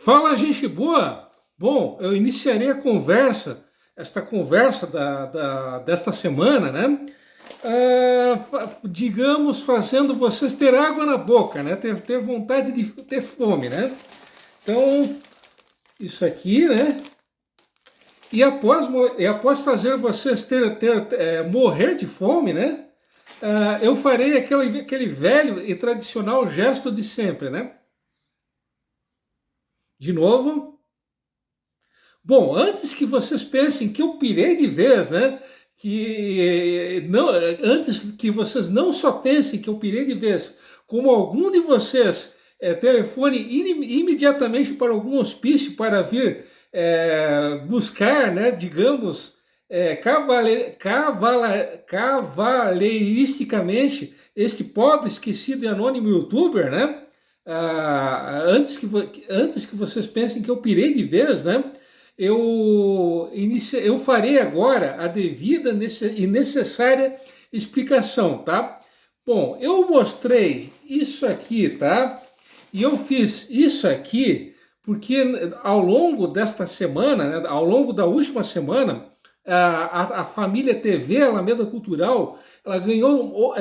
Fala, gente boa! Bom, eu iniciarei esta conversa desta semana, né? Digamos, fazendo vocês ter água na boca, né? Ter vontade de ter fome, né? Então, isso aqui, né? E após fazer vocês morrer de fome, né? Eu farei aquele velho e tradicional gesto de sempre, né? De novo. Bom, antes que vocês pensem que eu pirei de vez, né? Que não, antes que vocês não só pensem que eu pirei de vez, como algum de vocês telefone imediatamente para algum hospício para vir buscar, né? Digamos, cavalheiristicamente este pobre, esquecido e anônimo youtuber, né? Antes que vocês pensem que eu pirei de vez, né? Eu farei agora a devida e necessária explicação, tá? Bom, eu mostrei isso aqui, tá? E eu fiz isso aqui porque ao longo desta semana, né, ao longo da última semana, a família TV Alameda Cultural, ela ganhou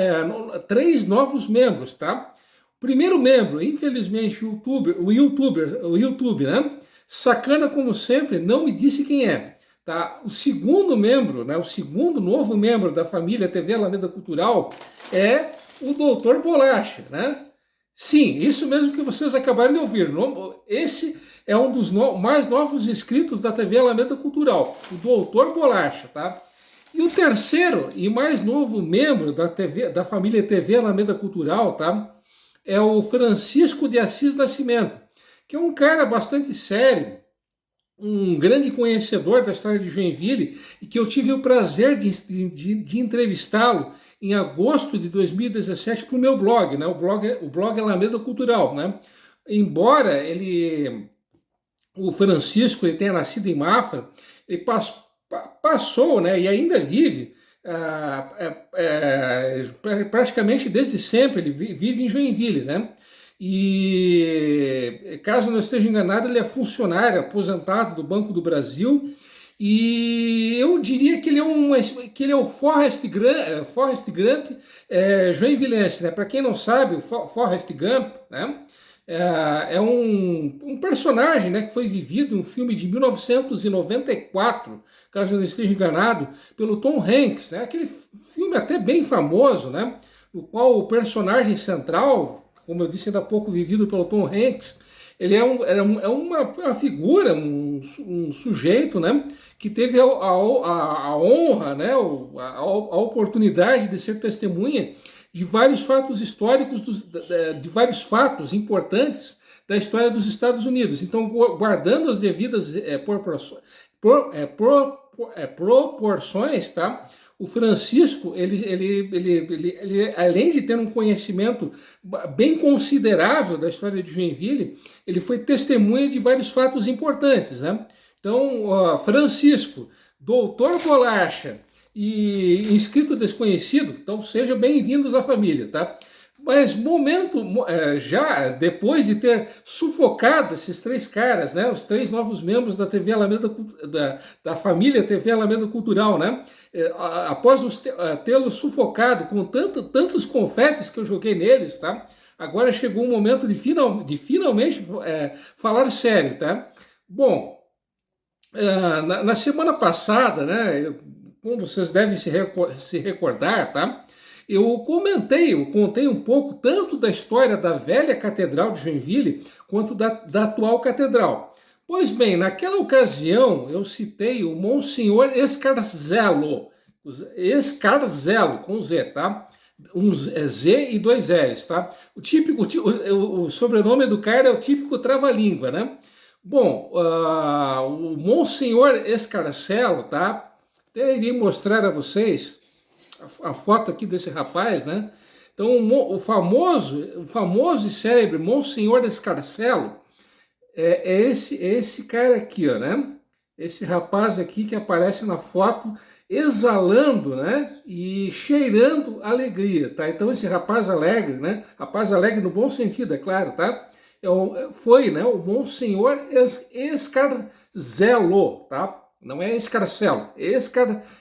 3 novos membros, tá? O primeiro membro, infelizmente, o YouTube, né? Sacana como sempre, não me disse quem é. Tá? O segundo membro, né, o segundo novo membro da família TV Alameda Cultural é o Doutor Bolacha, né? Sim, isso mesmo que vocês acabaram de ouvir. Esse é um dos mais novos inscritos da TV Alameda Cultural, o Doutor Bolacha, tá? E o terceiro e mais novo membro da família TV Alameda Cultural, tá? É o Francisco de Assis Nascimento, que é um cara bastante sério, um grande conhecedor da história de Joinville, e que eu tive o prazer de entrevistá-lo em agosto de 2017 para o meu blog, né? O blog Alameda Cultural, né? Embora o Francisco, ele tenha nascido em Mafra, ele passou, né? E ainda vive praticamente desde sempre, ele vive em Joinville, né? E, caso não esteja enganado, ele é funcionário aposentado do Banco do Brasil. E eu diria que ele é o Forrest Gump joinvilense, né? Para quem não sabe, o Forrest Gump, né? É um personagem, né, que foi vivido em um filme de 1994, caso eu não esteja enganado, pelo Tom Hanks, né? Aquele filme até bem famoso, né? No qual o personagem central, como eu disse ainda há pouco, vivido pelo Tom Hanks, ele é uma figura, um sujeito, né, que teve a honra, né, a oportunidade de ser testemunha de vários fatos históricos, de vários fatos importantes da história dos Estados Unidos. Então, guardando as devidas proporções, tá? O Francisco, ele, além de ter um conhecimento bem considerável da história de Joinville, ele foi testemunha de vários fatos importantes, né? Então, Francisco, Doutor Bolacha e inscrito desconhecido, então sejam bem-vindos à família, tá? Mas já depois de ter sufocado esses 3 caras, né, os 3 novos membros da TV Alameda, da família TV Alameda Cultural, né, após tê-los sufocado com tantos confetes que eu joguei neles, tá? Agora chegou o momento de finalmente falar sério, tá? Bom, na semana passada, né, como vocês devem se recordar, tá? Eu contei um pouco tanto da história da velha Catedral de Joinville quanto da atual Catedral. Pois bem, naquela ocasião eu citei o Monsenhor Escarzelo com Z, tá? Z e 2 L's, tá? O sobrenome do cara é o típico trava-língua, né? Bom, o Monsenhor Escarcelo, tá? Até irei mostrar a vocês a foto aqui desse rapaz, né? Então, o famoso e célebre Monsenhor Escarcelo é esse cara aqui, ó, né? Esse rapaz aqui que aparece na foto exalando, né? E cheirando alegria, tá? Então, esse rapaz alegre, né? Rapaz alegre no bom sentido, é claro, tá? foi, né, o Monsenhor Escarcelo, tá? Não é Escarcelo,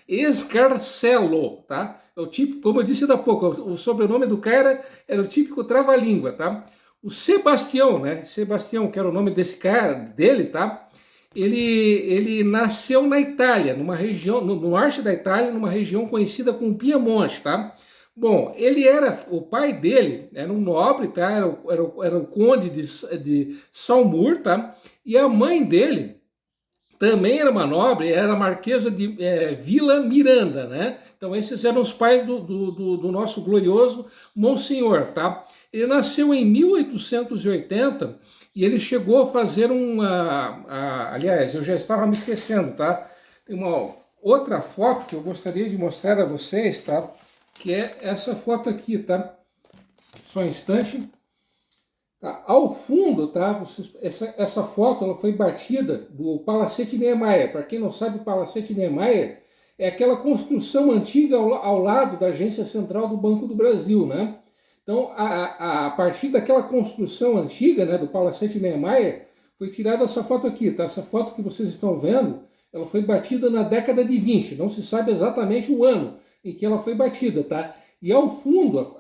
Escarcelo, tá? É o típico, como eu disse há pouco, o sobrenome do cara era o típico trava-língua, tá? O Sebastião, né? Sebastião, que era o nome desse cara, dele, tá? Ele nasceu na Itália, numa região, no norte da Itália, numa região conhecida como Piemonte, tá? Bom, o pai dele era um nobre, tá? Era o conde de Saumur, tá? E a mãe dele também era uma nobre, era a marquesa de Vila Miranda, né? Então esses eram os pais do nosso glorioso Monsenhor, tá? Ele nasceu em 1880 e ele chegou a fazer aliás, eu já estava me esquecendo, tá? Tem uma outra foto que eu gostaria de mostrar a vocês, tá? Que é essa foto aqui, tá? Só um instante. Tá? Ao fundo, tá? Essa foto ela foi batida do Palacete Niemeyer. Para quem não sabe, o Palacete Niemeyer é aquela construção antiga ao lado da agência central do Banco do Brasil, né? Então, a partir daquela construção antiga, né, do Palacete Niemeyer, foi tirada essa foto aqui, tá? Essa foto que vocês estão vendo, ela foi batida na década de 20. Não se sabe exatamente o ano em que ela foi batida, tá? E ao fundo,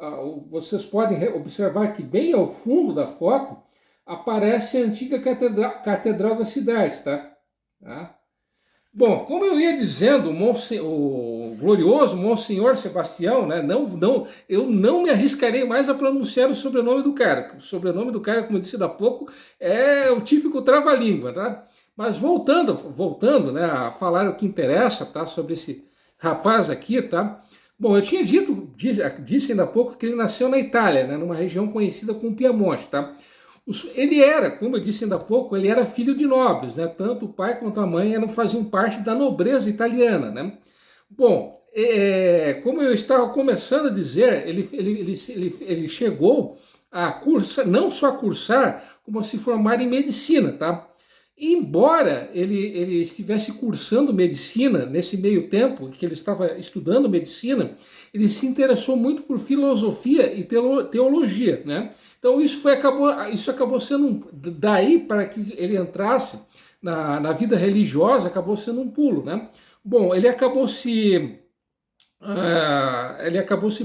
vocês podem observar que bem ao fundo da foto aparece a antiga catedral da cidade, tá? Bom, como eu ia dizendo, o glorioso Monsenhor Sebastião, né, eu não me arriscarei mais a pronunciar o sobrenome do cara. O sobrenome do cara, como eu disse há pouco, é o típico trava-língua, tá? Mas voltando, né, a falar o que interessa, tá, sobre esse rapaz aqui, tá? Bom, eu tinha disse ainda há pouco que ele nasceu na Itália, né, numa região conhecida como Piemonte, tá? Ele era, como eu disse ainda há pouco, ele era filho de nobres, né? Tanto o pai quanto a mãe faziam parte da nobreza italiana, né? Bom, como eu estava começando a dizer, ele chegou a cursar, não só a cursar, como a se formar em medicina, tá? Embora ele estivesse cursando medicina, nesse meio tempo que ele estava estudando medicina, ele se interessou muito por filosofia e teologia, né? Então isso acabou sendo, daí para que ele entrasse na vida religiosa, acabou sendo um pulo, né? Bom, ele acabou se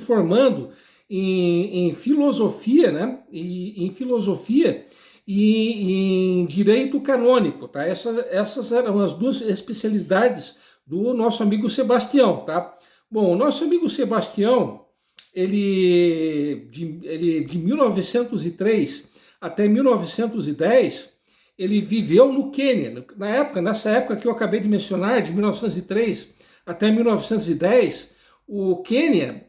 formando em filosofia, né? Em filosofia e em direito canônico, tá? Essas eram as duas especialidades do nosso amigo Sebastião, tá? Bom, o nosso amigo Sebastião, de 1903 até 1910, ele viveu no Quênia. Nessa época que eu acabei de mencionar, de 1903 até 1910, o Quênia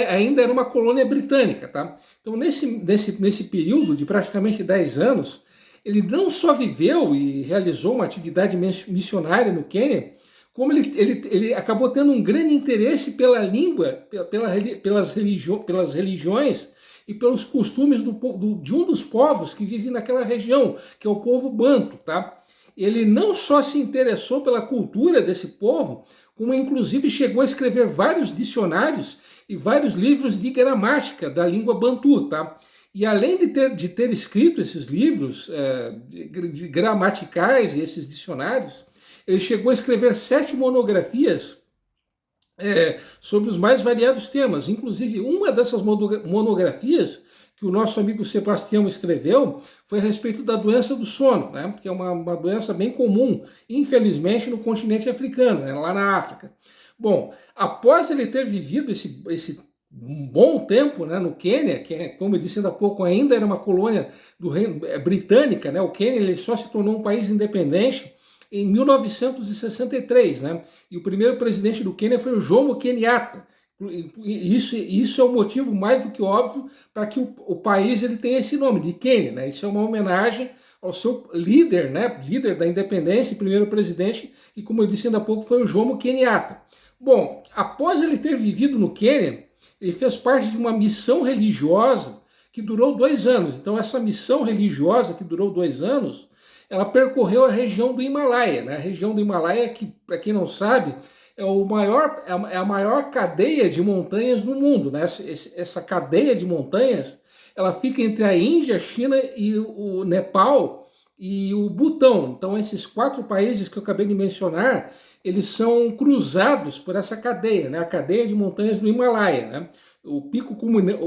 ainda era uma colônia britânica, tá? Então, nesse período de praticamente 10 anos, ele não só viveu e realizou uma atividade missionária no Quênia, como ele acabou tendo um grande interesse pela língua, pelas religiões e pelos costumes de um dos povos que vive naquela região, que é o povo banto, tá? Ele não só se interessou pela cultura desse povo, como inclusive chegou a escrever vários dicionários e vários livros de gramática da língua bantu, tá? E além de ter escrito esses livros gramaticais e esses dicionários, ele chegou a escrever 7 monografias sobre os mais variados temas. Inclusive, uma dessas monografias que o nosso amigo Sebastião escreveu foi a respeito da doença do sono, né? Que é uma doença bem comum, infelizmente, no continente africano, né? Lá na África. Bom, após ele ter vivido esse bom tempo, né, no Quênia, que, como eu disse ainda há pouco, ainda era uma colônia do reino britânica, né? O Quênia ele só se tornou um país independente em 1963, né? E o primeiro presidente do Quênia foi o Jomo Kenyatta. Isso é um motivo mais do que óbvio para que o país ele tenha esse nome, de Quênia, né? Isso é uma homenagem ao seu líder, né? Líder da independência, primeiro presidente, e como eu disse ainda há pouco, foi o Jomo Kenyatta. Bom, após ele ter vivido no Quênia, ele fez parte de uma missão religiosa que durou 2 anos. Então, essa missão religiosa que durou 2 anos, ela percorreu a região do Himalaia, né? A região do Himalaia, que, para quem não sabe, é a maior cadeia de montanhas no mundo, né? Essa cadeia de montanhas, ela fica entre a Índia, a China e o Nepal e o Butão. Então, esses 4 países que eu acabei de mencionar, eles são cruzados por essa cadeia, né? A cadeia de montanhas do Himalaia, né? O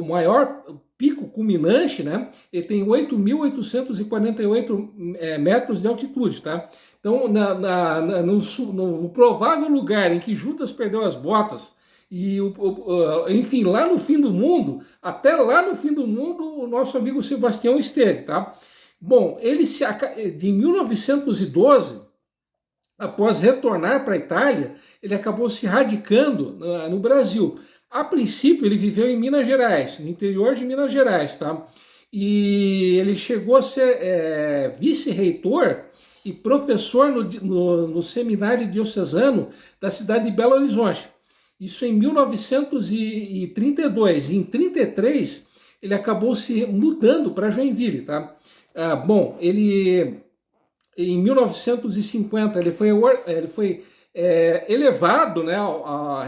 maior pico culminante, né? Ele tem 8.848 metros de altitude, tá? Então, no provável lugar em que Judas perdeu as botas e, enfim, lá no fim do mundo, até lá no fim do mundo, o nosso amigo Sebastião esteve, tá? Bom, de 1912, após retornar para a Itália, ele acabou se radicando no Brasil. A princípio, ele viveu em Minas Gerais, no interior de Minas Gerais, tá? E ele chegou a ser vice-reitor e professor no seminário diocesano da cidade de Belo Horizonte. Isso em 1932. Em 33, ele acabou se mudando para Joinville, tá? Bom, ele em 1950 ele foi elevado, né?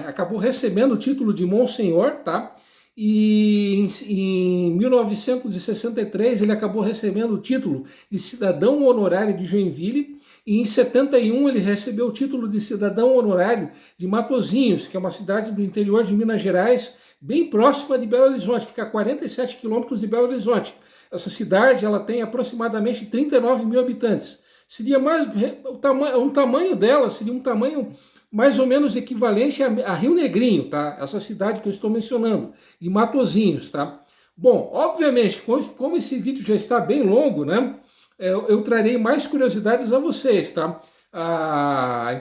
Acabou recebendo o título de Monsenhor, tá? E em 1963 ele acabou recebendo o título de cidadão honorário de Joinville. E em 71 ele recebeu o título de cidadão honorário de Matozinhos, que é uma cidade do interior de Minas Gerais, bem próxima de Belo Horizonte, fica a 47 quilômetros de Belo Horizonte. Essa cidade ela tem aproximadamente 39 mil habitantes. Seria um tamanho dela seria um tamanho mais ou menos equivalente a Rio Negrinho, tá? Essa cidade que eu estou mencionando, de Matozinhos, tá? Bom, obviamente, como esse vídeo já está bem longo, né? Eu trarei mais curiosidades a vocês, tá?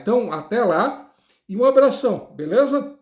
Então, até lá e um abração, beleza?